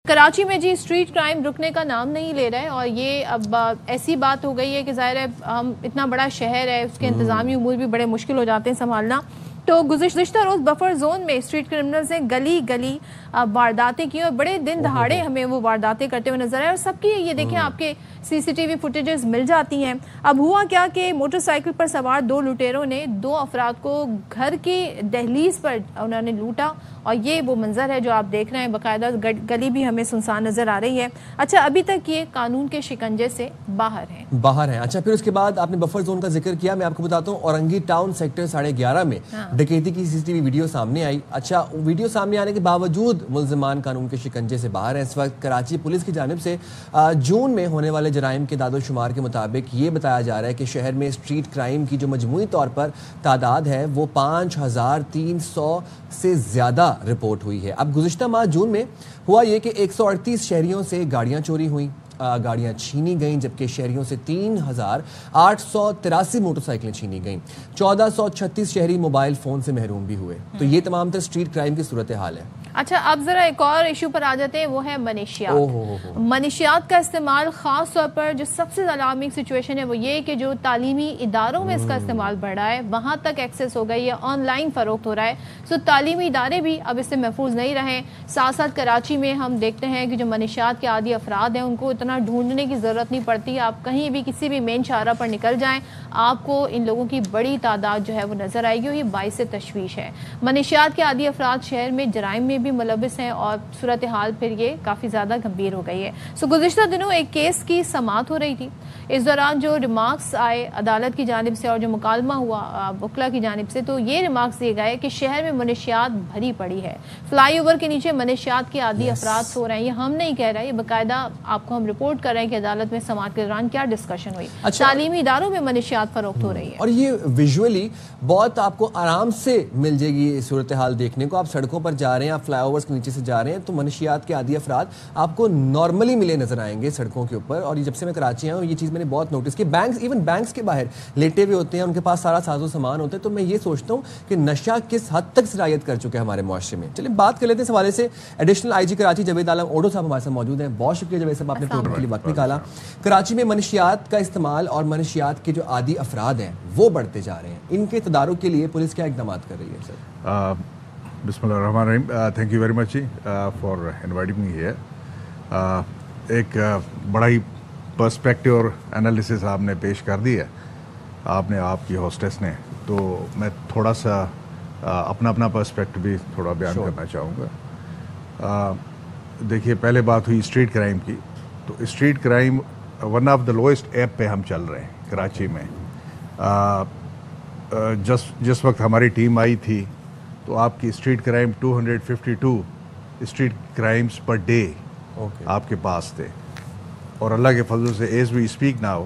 کراچی میں جی street crime رکنے کا نام نہیں لے رہا ہے، اور یہ اب ایسی بات ہو گئی ہے کہ ظاہر ہے ہم اتنا بڑا شہر ہے، اس کے انتظامی امور بھی بڑے مشکل ہو جاتے ہیں سنبھالنا. تو گزشتہ روز بفر زون میں اسٹریٹ کرمنلز نے گلی گلی وارداتیں کی، اور بڑے دن دہاڑے ہمیں وہ وارداتیں کرتے ہوئے نظر آئے، اور سب کی یہ دیکھیں آپ کے سی سی ٹی وی فوٹیجز مل جاتی ہیں. اب ہوا کیا کہ موٹر سائیکل پر سوار 2 لٹیروں نے 2 افراد کو گھر کی دہلیز پر انہوں نے لوٹا، اور یہ وہ منظر ہے جو آپ دیکھ رہے ہیں. باقاعدہ گلی بھی ہمیں سنسان نظر آ رہی ہے. اچھا ابھی تک یہ قانون کے شکنجے سے باہر ہیں. اچھا پھر اس کے بعد آپ نے بفر زون کا ذکر کیا، میں آپ کو بتاتا ہوں اورنگی ٹاؤن سیکٹر 11:30 میں ڈکیتی کی سی سی ٹی وی ویڈیو سامنے آئی. اچھا ویڈیو سامنے آنے کے باوجود ملزمان قانون کے شکنجے سے باہر ہیں. اس وقت کراچی پولیس کی جانب سے جون میں ہونے والے جرائم کے اعداد و شمار کے مطابق یہ بتایا جا رہا ہے کہ شہر میں اسٹریٹ کرائم کی جو مجموعی طور پر تعداد ہے وہ 5300 سے زیادہ رپورٹ ہوئی ہے. اب گزشتہ ماہ جون میں ہوا یہ کہ 138 شہریوں سے گاڑیاں چوری ہوئیں، گاڑیاں چھینی گئیں، جبکہ شہریوں سے 3883 موٹر سائیکلیں چھینی گئیں. 1436 شہری موبائل فون سے محروم بھی ہوئے. تو یہ تمام تر اسٹریٹ کرائم کی صورتحال ہے. اچھا اب ذرا ایک اور ایشو پر آ جاتے ہیں، وہ ہے منشیات. منشیات کا استعمال خاص طور پر جو سب سے الارمنگ سچویشن ہے وہ یہ کہ جو تعلیمی اداروں میں اس کا استعمال بڑھ رہا ہے، وہاں تک ایکسیس ہو گئی ہے، آن لائن فروخت ہو رہا ہے. سو تعلیمی ادارے بھی اب اس سے محفوظ نہیں رہے. ساتھ ساتھ کراچی میں ہم دیکھتے ہیں کہ جو منشیات کے عادی افراد ہیں ان کو اتنا ڈھونڈنے کی ضرورت نہیں پڑتی. آپ کہیں بھی کسی بھی مین شاہراہ پر نکل جائیں، آپ کو ان لوگوں کی بڑی تعداد جو ہے وہ نظر آئے گی، اور یہ باعث تشویش ہے. منشیات کے عادی افراد شہر میں جرائم میں بھی ملوث ہیں، اور صورتحال پھر یہ کافی زیادہ گمبھیر ہو گئی ہے. گزشتہ دنوں ایک کیس کی سماعت ہو رہی تھی. اس دوران جو ریمارکس آئے عدالت کی جانب سے اور جو مکالمہ ہوا وکلا کی جانب سے، تو یہ ریمارکس دیے گئے کہ شہر میں منشیات بھری پڑی ہے. فلائی اوور کے نیچے منشیات کے عادی افراد سو رہے ہیں. یہ ہم نہیں کہہ رہے، یہ باقاعدہ آپ کو ہم رپورٹ کر رہے ہیں کہ عدالت میں سماعت کے دوران کیا ڈسکشن ہوئی. تعلیمی اداروں میں منشیات فروخت ہو رہی ہے، اور یہ ویژولی بہت آپ کو آرام سے مل جائے گی یہ صورتحال دیکھنے کو. آپ سڑکوں پر جا رہے ہیں، آپ فلائی اوورز کے نیچے سے جا رہے ہیں، تو منشیات کے عادی افراد آپ کو نارملی ملے نظر آئیں گے سڑکوں کے اوپر. اور جب سے میں کراچی آیا ہوں یہ چیز میں نے بہت نوٹس کی. ایون بینکس کے باہر لیٹے ہوئے ہوتے ہیں، ان کے پاس سارا ساز و سامان ہوتا ہے. تو میں یہ سوچتا ہوں کہ نشہ کس حد تک سرایت کر چکا ہے ہمارے معاشرے میں. چلیں بات کر لیتے ہیں اس حوالے سے. Additional I G Karachi Javed Alam Odho صاحب ہمارے ساتھ موجود ہیں. بہت شکریہ جاوید صاحب، آپ نے پروگرام کے لیے وقت نکالا. کراچی میں منشیات کا استعمال اور منشیات کے جو عادی افراد ہیں وہ بڑھتے جا رہے ہیں، ان کے تدارک کے لیے پولیس کیا اقدامات کر رہی ہے سر؟ بسم اللہ الرحمن الرحیم. Thank you very much for inviting me here. ایک بڑا ہی پرسپیکٹیو اور انالیسس آپ نے پیش کر دی ہے، آپ نے، آپ کی ہوسٹس نے. تو میں تھوڑا سا اپنا پرسپیکٹو بھی تھوڑا بیان کرنا چاہوں گا. دیکھیے پہلے بات ہوئی اسٹریٹ کرائم کی. تو street crime one of the lowest ebb پہ ہم چل رہے ہیں کراچی میں. جس وقت ہماری ٹیم آئی تھی تو آپ کی street crime 252 street crimes per day آپ کے پاس تھے. اور اللہ کے فضل سے ایز وی اسپیک ناؤ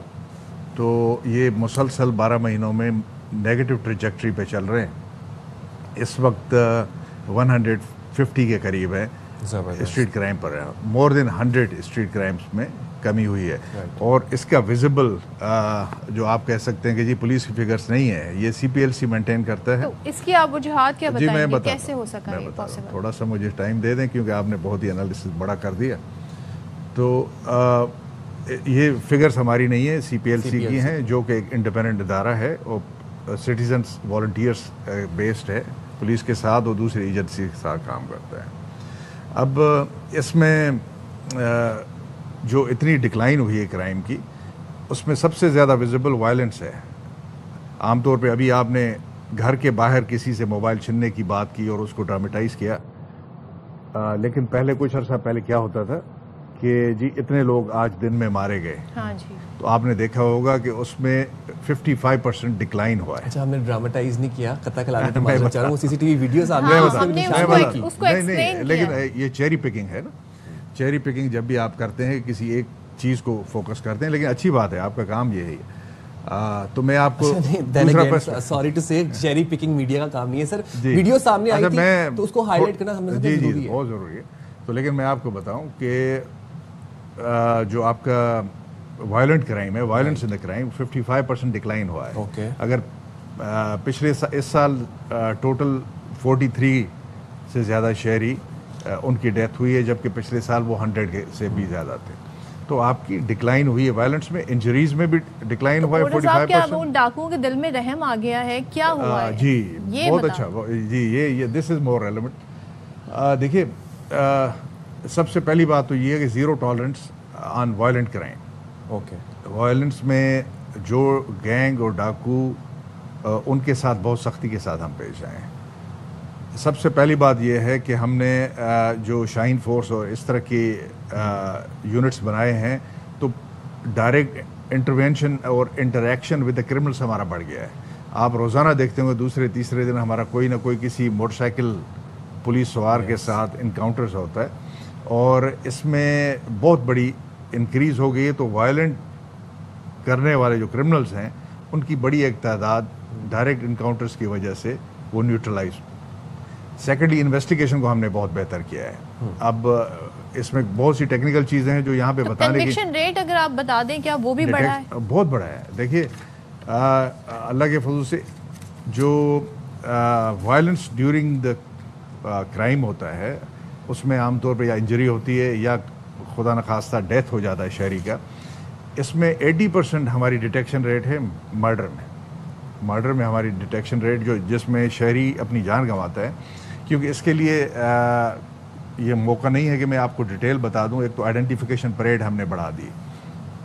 تو یہ مسلسل 12 مہینوں میں نیگیٹو ٹریجیکٹری پہ چل رہے ہیں. اس وقت 150 کے قریب ہے اسٹریٹ کرائم پر. مور دین 100 اسٹریٹ کرائمز میں کمی ہوئی ہے. اور اس کا ویزیبل جو آپ کہہ سکتے ہیں کہ جی پولیس کی فگرز نہیں ہے، یہ سی پی ایل سی مینٹین کرتا ہے. اس کی آپ وجوہات کیا بتائیں گے، کیسے ہو سکا یہ پاسبل؟ تھوڑا سا مجھے ٹائم دے دیں کیونکہ آپ نے بہت ہی انالیسس بڑا کر دیا. تو یہ فگرز ہماری نہیں ہے، سی پی ایل سی کی ہیں، جو کہ ایک انڈیپینڈنٹ ادارہ ہے اور سٹیزنز والنٹیئرس بیسڈ ہے، پولیس کے ساتھ اور دوسری ایجنسی کے ساتھ کام کرتا ہے. اب اس میں جو اتنی ڈکلائن ہوئی ہے کرائم کی، اس میں سب سے زیادہ ویزیبل وائلنس ہے. عام طور پہ ابھی آپ نے گھر کے باہر کسی سے موبائل چھیننے کی بات کی اور اس کو ڈرامٹائز کیا، لیکن پہلے کچھ عرصہ پہلے کیا ہوتا تھا کہ جی اتنے لوگ آج دن میں مارے گئے. ہاں جی. تو آپ نے دیکھا ہوگا کہ اس میں 55% ڈکلائن ہوا ہے. اچھا ہم نے ڈرامٹائز نہیں کیا، قطع کلام وہ سی سی ٹی وی ویڈیوز لیکن یہ چیری پکنگ ہے نا. چیری پکنگ جب بھی آپ کرتے ہیں کسی ایک چیز کو فوکس کرتے ہیں، لیکن اچھی بات ہے، آپ کا کام یہی ہے. تو میں آپ کو سوری ٹو سے چیری پکنگ میڈیا کا کام نہیں ہے سر. ویڈیو سامنے آئی تھی تو اس کو ہائی لائٹ کرنا ہمیں جی بہت ضروری ہے. تو لیکن میں آپ کو بتاؤں کہ جو آپ کا وائلنٹ کرائم ہے، violence in the crime 55% decline ہوا ہے. اگر پچھلے اس سال ٹوٹل 43 سے زیادہ شہری ان کی ڈیتھ ہوئی ہے، جبکہ پچھلے سال وہ 100 سے بھی زیادہ تھے. تو آپ کی ڈکلائن ہوئی ہے وائلنس میں، انجریز میں بھی ڈکلائن ہوا ہے 45%. کیا ان ڈاکوؤں کے دل میں رحم آ گیا ہے؟ کیا ہوا ہے؟ جی بہت اچھا جی، یہ دس از مور ریلیونٹ. دیکھیے سب سے پہلی بات تو یہ ہے کہ زیرو ٹالرنس آن وائلنٹ کرائم. اوکے. وائلنس میں جو گینگ اور ڈاکو ان کے ساتھ بہت سختی کے ساتھ ہم پیش آئے ہیں. سب سے پہلی بات یہ ہے کہ ہم نے جو شاہین فورس اور اس طرح کی یونٹس بنائے ہیں تو ڈائریکٹ انٹروینشن اور انٹریکشن ود دا کرمنلس ہمارا بڑھ گیا ہے. آپ روزانہ دیکھتے ہوں گے دوسرے تیسرے دن ہمارا کوئی نہ کوئی کسی موٹر سائیکل پولیس سوار کے ساتھ انکاؤنٹرز ہوتا ہے، اور اس میں بہت بڑی انکریز ہو گئی ہے. تو وائلنٹ کرنے والے جو کرمنلز ہیں ان کی بڑی ایک تعداد ڈائریکٹ انکاؤنٹرز کی وجہ سے وہ نیوٹرلائز. سیکنڈلی انویسٹیگیشن کو ہم نے بہت بہتر کیا ہے. اب اس میں بہت سی ٹیکنیکل چیزیں ہیں جو یہاں پہ بتانے کی. کنوکشن ریٹ اگر آپ بتا دیں کیا وہ بھی بڑھا ہے؟ بہت بڑا ہے. دیکھیے اللہ کے فضل سے جو وائلنس ڈیورنگ دا کرائم ہوتا ہے اس میں عام طور پہ یا انجری ہوتی ہے یا خدا نخواستہ ڈیتھ ہو جاتا ہے شہری کا. اس میں 80% ہماری ڈیٹیکشن ریٹ ہے مرڈر میں. مرڈر میں ہماری ڈیٹیکشن ریٹ جس میں شہری اپنی جان گنواتا ہے. کیونکہ اس کے لیے یہ موقع نہیں ہے کہ میں آپ کو ڈیٹیل بتا دوں. ایک تو آئیڈینٹیفیکیشن پریڈ ہم نے بڑھا دی،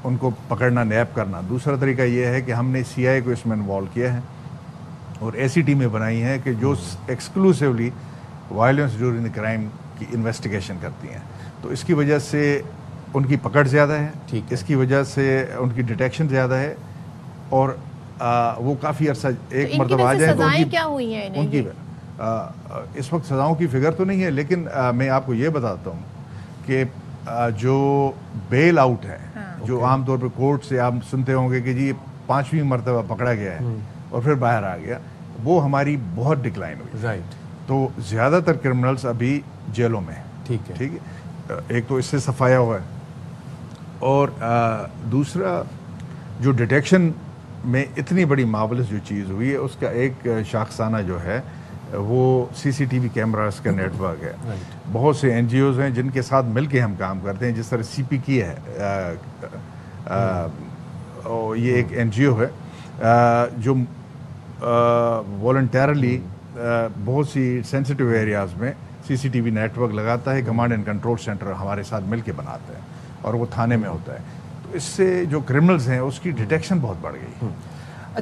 ان کو پکڑنا نیب کرنا. دوسرا طریقہ یہ ہے کہ ہم نے CIA کو اس میں انوالو کیا ہے اور ایسی ٹیمیں بنائی ہیں کہ جو exclusively violence during the crime کی انویسٹیگیشن کرتی ہیں. تو اس کی وجہ سے ان کی پکڑ زیادہ ہے، اس کی وجہ سے ان کی ڈیٹیکشن زیادہ ہے، اور وہ کافی عرصہ ایک مرتبہ آ جائیں. سزائیں کیا ہوئی ہیں ان کی اس وقت سزاؤں کی فگر تو نہیں ہے، لیکن میں آپ کو یہ بتاتا ہوں کہ جو بیل آؤٹ ہے، جو عام طور پہ کورٹ سے آپ سنتے ہوں گے کہ جی 5ویں مرتبہ پکڑا گیا ہے اور پھر باہر آ گیا، وہ ہماری بہت ڈکلائن ہوئی. رائٹ. تو زیادہ تر کرمنلز ابھی جیلوں میں ہیں. ٹھیک ہے. ایک تو اس سے صفایا ہوا ہے، اور دوسرا جو ڈیٹیکشن میں اتنی بڑی مارولس جو چیز ہوئی ہے اس کا ایک شاخسانہ جو ہے وہ CCTV کیمراز کا نیٹ ورک ہے. بہت سے NGOs ہیں جن کے ساتھ مل کے ہم کام کرتے ہیں، جس طرح CP کی ہے. یہ ایک NGO ہے جو والنٹیرلی بہت سی سینسٹیو ایریاز میں CCTV نیٹ ورک لگاتا ہے. کمانڈ اینڈ کنٹرول سینٹر ہمارے ساتھ مل کے بناتا ہے اور وہ تھانے میں ہوتا ہے. تو اس سے جو کرمنلز ہیں اس کی ڈیٹیکشن بہت بڑھ گئی.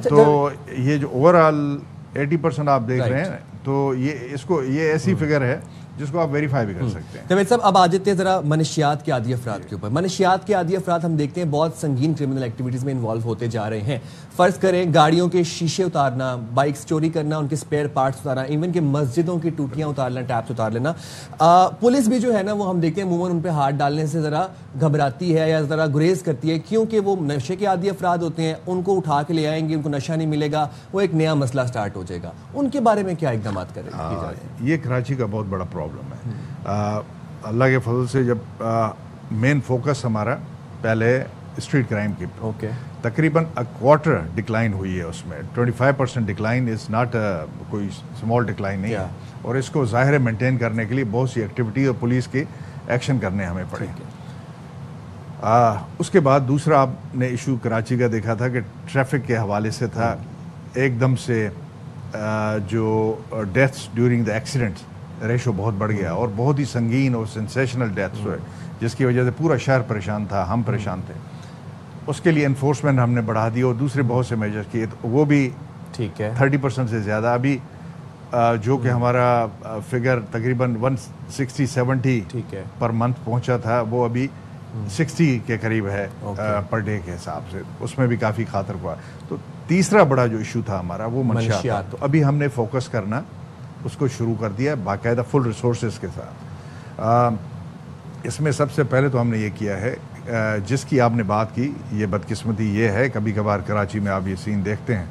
تو یہ جو اوور آل 80% آپ دیکھ رہے ہیں، تو یہ ایسی فگر ہے جس کو آپ ویریفائی بھی کر سکتے ہیں. جاوید صاحب اب آ جاتے ہیں ذرا منشیات کے عادی افراد کے اوپر. منشیات کے عادی افراد ہم دیکھتے ہیں بہت سنگین کرمنل ایکٹیویٹیز میں انوالو ہوتے جا رہے ہیں. فرض کریں گاڑیوں کے شیشے اتارنا، بائکس چوری کرنا، ان کے اسپیئر پارٹس اتارنا، ایون کہ مسجدوں کی ٹوٹیاں اتارنا، ٹیپس اتار لینا. پولیس بھی جو ہے نا وہ ہم دیکھتے ہیں عموماً ان پہ ہاتھ ڈالنے سے ذرا گھبراتی ہے یا ذرا گریز کرتی ہے، کیونکہ وہ نشے کے عادی افراد ہوتے ہیں. ان کو اٹھا کے لے آئیں گے، ان کو نشہ نہیں ملے گا، وہ ایک نیا مسئلہ سٹارٹ ہو جائے گا. ان کے بارے میں کیا اقدامات کریں گے؟ یہ کراچی کا بہت بڑا پرابلم ہے. اللہ کے فضل سے جب مین فوکس ہمارا پہلے اسٹریٹ کرائم کی، تقریباً کوارٹر ڈکلائن ہوئی ہے. اس میں 25% ڈکلائن از ناٹ کوئی اسمال ڈکلائن نہیں ہے، اور اس کو ظاہر ہے مینٹین کرنے کے لیے بہت سی ایکٹیویٹی اور پولیس کے ایکشن کرنے ہمیں پڑے. اس کے بعد دوسرا آپ نے ایشو کراچی کا دیکھا تھا کہ ٹریفک کے حوالے سے تھا. ایک دم سے جو deaths during the accidents ratio بہت بڑھ گیا، اور بہت ہی سنگین اور سینسیشنل ڈیتھس ہوئے، جس کی وجہ سے پورا شہر پریشان تھا، ہم پریشان تھے. اس کے لیے انفورسمنٹ ہم نے بڑھا دی اور دوسرے بہت سے میجر کیے. وہ بھی 30% سے زیادہ ابھی جو کہ ہمارا فگر تقریباً 160-70 پر منتھ پہنچا تھا، وہ ابھی 60 کے قریب ہے پر ڈے کے حساب سے. اس میں بھی کافی خاطر ہوا. تو تیسرا بڑا جو ایشو تھا ہمارا وہ منشیات. تو ابھی ہم نے فوکس کرنا اس کو شروع کر دیا باقاعدہ فل ریسورسز کے ساتھ. اس میں سب سے پہلے تو ہم نے یہ کیا ہے، جس کی آپ نے بات کی، یہ بدقسمتی یہ ہے کبھی کبھار کراچی میں آپ یہ سین دیکھتے ہیں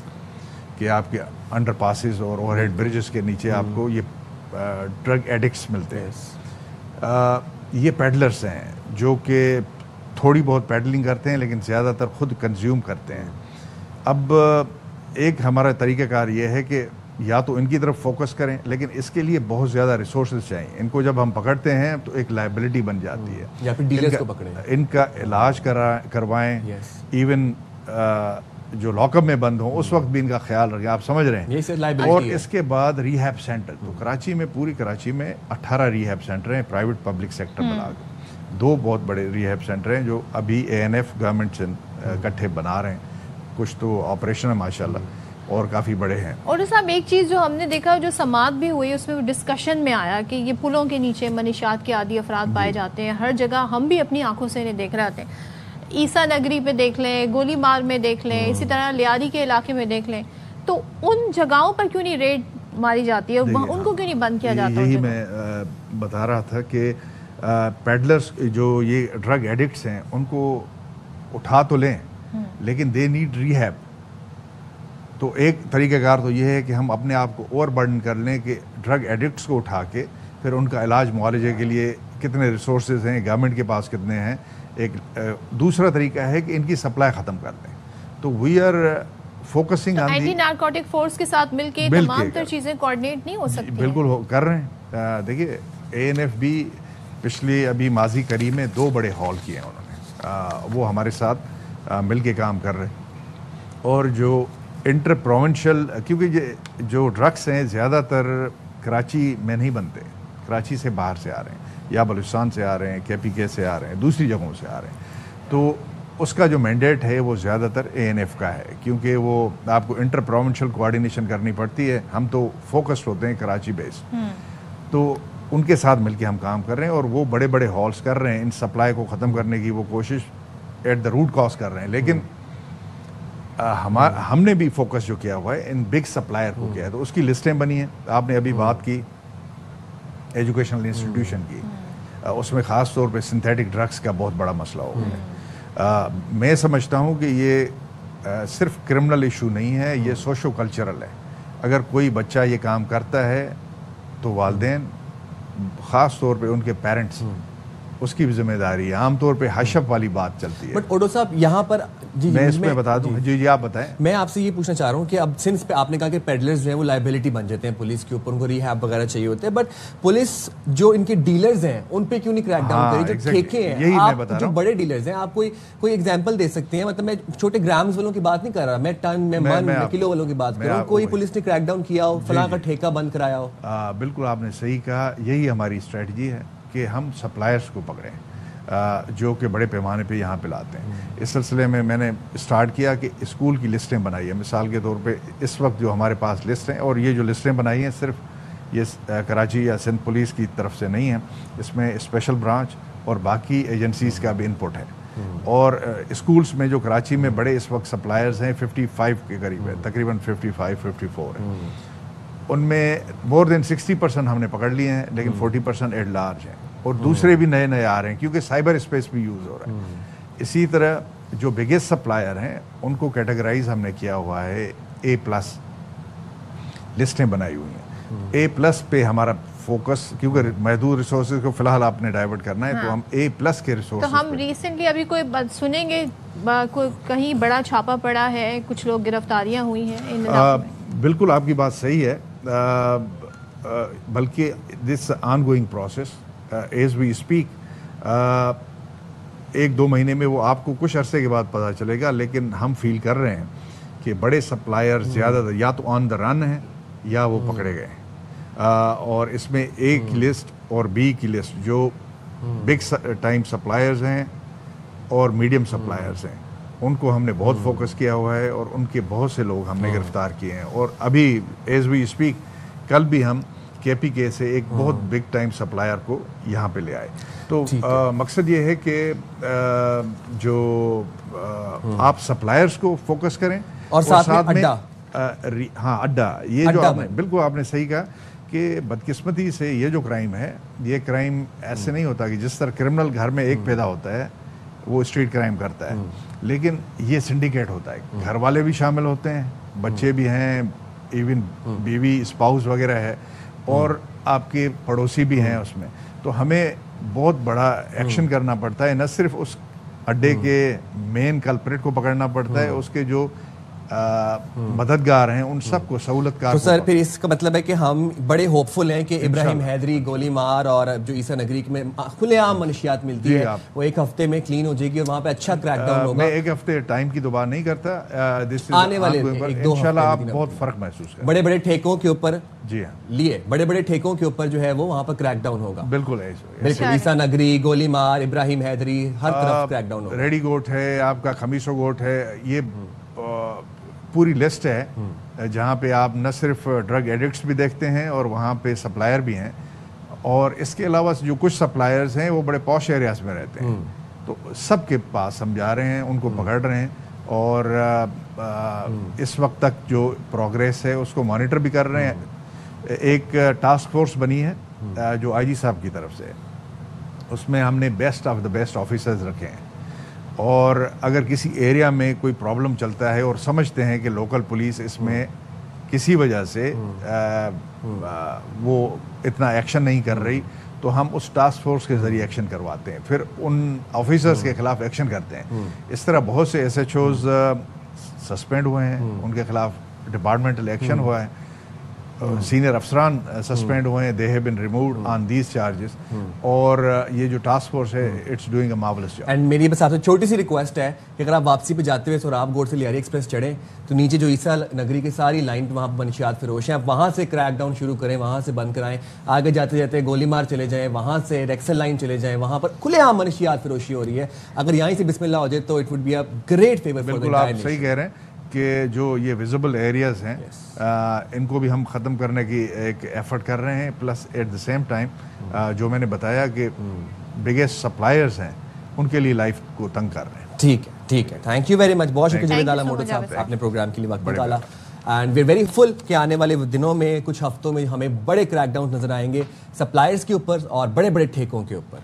کہ آپ کے انڈر پاسز اور اوور ہیڈ برجز کے نیچے آپ کو یہ ڈرگ ایڈکٹس ملتے ہیں. یہ پیڈلرز ہیں جو کہ تھوڑی بہت پیڈلنگ کرتے ہیں لیکن زیادہ تر خود کنزیوم کرتے ہیں. اب ایک ہمارا طریقہ کار یہ ہے کہ یا تو ان کی طرف فوکس کریں، لیکن اس کے لیے بہت زیادہ ریسورسز چاہیے. ان کو جب ہم پکڑتے ہیں تو ایک لائبلٹی بن جاتی ہے. یا پھر ڈیلرز کو پکڑیں، ان کا علاج کروائیں، ایون جو لاک اپ میں بند ہوں اس وقت بھی ان کا خیال رکھیں. آپ سمجھ رہے ہیں. اور اس کے بعد ریہیب سینٹر، تو کراچی میں، پوری کراچی میں 18 ریہیب سینٹر ہیں پرائیویٹ پبلک سیکٹر ملا کے. 2 بہت بڑے ریہیب سینٹر ہیں جو ابھی ANF گورنمنٹ سے اکٹھے بنا رہے ہیں. کچھ تو آپریشن ہے ماشاءاللہ اور کافی بڑے ہیں. اور صاحب ایک چیز جو ہم نے دیکھا، جو سماعت بھی ہوئی، اس میں ڈسکشن میں آیا کہ یہ پلوں کے نیچے منشیات کے عادی افراد پائے جاتے ہیں. ہر جگہ ہم بھی اپنی آنکھوں سے انہیں دیکھ رہے ہوتے ہیں. عیسیٰ نگری پہ دیکھ لیں، گولی مار میں دیکھ لیں، اسی طرح لیاری کے علاقے میں دیکھ لیں. تو ان جگہوں پر کیوں نہیں ریڈ ماری جاتی ہے، ان کو کیوں نہیں بند کیا جاتا؟ یہی میں بتا رہا تھا کہ پیڈلرز جو یہ ڈرگ ایڈکٹس ہیں ان کو اٹھا تو لیں، لیکن دے نیڈ ریہیب. تو ایک طریقہ کار تو یہ ہے کہ ہم اپنے آپ کو اوور برڈن کر لیں کہ ڈرگ ایڈکٹس کو اٹھا کے پھر ان کا علاج معالجے کے لیے کتنے ریسورسز ہیں، گورنمنٹ کے پاس کتنے ہیں. ایک دوسرا طریقہ ہے کہ ان کی سپلائی ختم کر دیں. تو we are focusing on anti narcotic force کے ساتھ مل کے تمام تر چیزیں کوآرڈینیٹ نہیں ہو سکتی. بالکل کر رہے ہیں. دیکھیے ANF بھی پچھلے ابھی ماضی قریب میں 2 بڑے ہال کیے ہیں انہوں نے. وہ ہمارے ساتھ مل کے کام کر رہے ہیں. اور جو انٹر پروونشل، کیونکہ یہ جو ڈرگس ہیں زیادہ تر کراچی میں نہیں بنتے، کراچی سے باہر سے آ رہے ہیں، یا بلوچستان سے آ رہے ہیں، KPK سے آ رہے ہیں، دوسری جگہوں سے آ رہے ہیں. تو اس کا جو مینڈیٹ ہے وہ زیادہ تر ANF کا ہے، کیونکہ وہ آپ کو انٹر پروونشل کوآرڈینیشن کرنی پڑتی ہے. ہم تو فوکسڈ ہوتے ہیں کراچی بیس. تو ان کے ساتھ مل کے ہم کام کر رہے ہیں، اور وہ بڑے بڑے ہالس کر رہے ہیں. ان سپلائی کو ختم کرنے کی وہ کوشش ایٹ دا روٹ کاز کر رہے ہیں. لیکن ہم نے بھی فوکس جو کیا ہوا ہے ان بگ سپلائر کو کیا ہے. تو اس کی لسٹیں بنی ہیں. آپ نے ابھی بات کی ایجوکیشنل انسٹیٹیوشن کی، اس میں خاص طور پہ سنتھیٹک ڈرگس کا بہت بڑا مسئلہ ہو گیا. میں سمجھتا ہوں کہ یہ صرف کرمنل ایشو نہیں ہے، یہ سوشو کلچرل ہے. اگر کوئی بچہ یہ کام کرتا ہے تو والدین، خاص طور پہ ان کے پیرنٹس، اس کی بھی ذمہ داری ہے. عام طور پہ حشف والی بات چلتی ہے. بٹ اوڈو صاحب یہاں پر میں اس میں بتا دوں. جی آپ بتائیں. میں آپ سے یہ پوچھنا چاہ رہا ہوں کہ اب سنس پہ آپ نے کہا کہ پیڈلرز جو ہیں وہ لائبلٹی بن جاتے ہیں پولیس کے اوپر، ان کو ریہیب وغیرہ چاہیے ہوتے ہیں، بٹ پولیس جو ان کے ڈیلرز ہیں ان پہ کیوں نہیں کریک ڈاؤن کری؟ جو ٹھیکے ہیں، آپ جو بڑے ڈیلرز ہیں، آپ کوئی ایگزامپل دے سکتے ہیں؟ مطلب میں چھوٹے گرامز والوں کی بات نہیں کر رہا، میں ٹن میں من میں کلو والوں کی بات کر رہا ہوں. کوئی پولیس نے کریک ڈاؤن کیا ہو، فلاں کا ٹھیکہ بند کرایا ہو؟ بالکل آپ نے صحیح کہا. یہی ہماری اسٹریٹجی ہے کہ ہم سپلائرز کو پکڑیں جو کہ بڑے پیمانے پہ یہاں پہ لاتے ہیں. اس سلسلے میں میں نے اسٹارٹ کیا کہ اسکول کی لسٹیں بنائی ہیں. مثال کے طور پہ اس وقت جو ہمارے پاس لسٹ ہیں، اور یہ جو لسٹیں بنائی ہیں صرف یہ کراچی یا سندھ پولیس کی طرف سے نہیں ہیں، اس میں اسپیشل برانچ اور باقی ایجنسیز کا بھی انپٹ ہے. اور اسکولس میں جو کراچی میں بڑے اس وقت سپلائرز ہیں 55 کے قریب ہے، تقریباً 55-54 ہیں. ان میں مور دین 60% ہم نے پکڑ لیے ہیں، لیکن 40% ایٹ لارج ہیں، اور دوسرے بھی نئے آ رہے ہیں کیونکہ سائبر اسپیس بھی یوز ہو رہا ہے. اسی طرح جو بگیسٹ سپلائر ہیں ان کو کیٹیگرائز ہم نے کیا ہوا ہے A+ لسٹیں بنائی ہوئی ہیں. A+ پہ ہمارا فوکس، کیونکہ محدود ریسورسز کو فی الحال آپ نے ڈائیورٹ کرنا ہے، تو ہم A+ کے ریسورسز. تو ہم ریسنٹلی ابھی کوئی سنیں گے کہیں بڑا چھاپا پڑا ہے، کچھ لوگ گرفتاریاں ہوئی ہیں؟ بالکل آپ کی بات صحیح ہے، بلکہ this ongoing process as we speak. 1-2 مہینے میں وہ آپ کو کچھ عرصے کے بعد پتہ چلے گا، لیکن ہم فیل کر رہے ہیں کہ بڑے سپلائر زیادہ تر یا تو آن دا رن ہیں یا وہ پکڑے گئے ہیں. اور اس میں A کی لسٹ اور B کی لسٹ جو بگ ٹائم سپلائرز ہیں اور میڈیم سپلائرز ہیں، ان کو ہم نے بہت فوکس کیا ہوا ہے، اور ان کے بہت سے لوگ ہم نے گرفتار کیے ہیں. اور ابھی ایز وی اسپیک کل بھی ہم KPK سے ایک بہت بگ ٹائم سپلائر کو یہاں پہ لے آئے. تو مقصد یہ ہے کہ جو آپ سپلائرز کو فوکس کریں، اور ساتھ میں ہاں اڈا. یہ جو بالکل آپ نے صحیح کہا کہ بدقسمتی سے یہ جو کرائم ہے، یہ کرائم ایسے نہیں ہوتا کہ جس طرح کرمنل گھر میں ایک پیدا ہوتا ہے وہ اسٹریٹ کرائم کرتا ہے، لیکن یہ سنڈیکیٹ ہوتا ہے. گھر والے بھی شامل ہوتے ہیں، بچے بھی ہیں، ایون بیوی اسپاؤس وغیرہ ہے، اور آپ کے پڑوسی بھی ہیں اس میں. تو ہمیں بہت بڑا ایکشن کرنا پڑتا ہے. نہ صرف اس اڈے کے مین کلپریٹ کو پکڑنا پڑتا ہے، اس کے جو مددگار ہیں ان سب کو سہولت کار. تو سر پھر اس کا مطلب ہے کہ ہم بڑے ہوپ فل ہیں کہ ابراہیم حیدری, گولی مار اور جو عیسیٰ نگری میں کھلے عام منشیات ملتی ہے وہ ایک ہفتے میں کلین ہو جائے گی اور وہاں پہ اچھا کریک ڈاؤن ہوگا. میں ایک ہفتے ٹائم کی تو بات نہیں کرتا, آنے والے انشاءاللہ آپ بہت فرق محسوس کریں. بڑے بڑے ٹھیکوں کے اوپر جی ہاں لیے بڑے بڑے ٹھیکوں کے اوپر جو ہے وہ وہاں پر کریک ڈاؤن ہوگا. بالکل بالکل, عیسیٰ نگری, گولی مار, ابراہیم حیدری, ہر طرف کریک ڈاؤن ہوگا. ریڈی گوٹ ہے, آپ کا خمیسو گوٹ ہے, یہ پوری لسٹ ہے جہاں پہ آپ نہ صرف ڈرگ ایڈکٹس بھی دیکھتے ہیں اور وہاں پہ سپلائر بھی ہیں, اور اس کے علاوہ جو کچھ سپلائرز ہیں وہ بڑے پوش ایریاز میں رہتے ہیں. تو سب کے پاس ہم جا رہے ہیں, ان کو پکڑ رہے ہیں, اور اس وقت تک جو پروگریس ہے اس کو مانیٹر بھی کر رہے ہیں. ایک ٹاسک فورس بنی ہے جو آئی جی صاحب کی طرف سے, اس میں ہم نے best of the best officers رکھے ہیں, اور اگر کسی ایریا میں کوئی پرابلم چلتا ہے اور سمجھتے ہیں کہ لوکل پولیس اس میں کسی وجہ سے وہ اتنا ایکشن نہیں کر رہی, تو ہم اس ٹاسک فورس کے ذریعے ایکشن کرواتے ہیں, پھر ان آفیسرز کے خلاف ایکشن کرتے ہیں. اس طرح بہت سے ایس ایچ اوز سسپینڈ ہوئے ہیں, ان کے خلاف ڈپارٹمنٹل ایکشن ہوا ہے, سینئر افسران سسپینڈ ہوئے ہیں, they have been removed on these charges, اور یہ جو ٹاسک فورس ہے it's doing a marvellous job. And میری بس آپ سے چھوٹی سی ریکویسٹ ہے کہ اگر آپ واپسی پہ جاتے ہوئے سوراب گوٹ سے لیاری ایکسپریس چڑھیں تو نیچے جو عیسیٰ نگری کی ساری لائن وہاں پہ منشیات فروش ہیں, آپ وہاں سے کریک ڈاؤن شروع کریں, وہاں سے بند کرائیں, آگے جاتے جاتے گولی مار چلے جائیں, وہاں سے ریکسل لائن چلے جائیں, وہاں پر کھلے عام منشیات فروشی ہو رہی ہے. اگر یہیں سے بسم اللہ ہو جائے تو it would be a great favour. بالکل آپ صحیح کہہ رہے ہیں کہ جو یہ ویزیبل ایریاز ہیں ان کو بھی ہم ختم کرنے کی ایک ایفرٹ کر رہے ہیں, plus at the same time جو میں نے بتایا کہ بگیسٹ سپلائرز ہیں ان کے لیے لائف کو تنگ کر رہے ہیں. ٹھیک ہے, ٹھیک ہے, تھینک یو ویری مچ. بہت شکریہ جاوید اعلیٰ موٹر صاحب, آپ نے پروگرام کے لیے وقت نکالا. اینڈ وی ویری فل کہ آنے والے دنوں میں کچھ ہفتوں میں ہمیں بڑے کریک ڈاؤن نظر آئیں گے سپلائرز کے اوپر اور بڑے بڑے ٹھیکوں کے اوپر.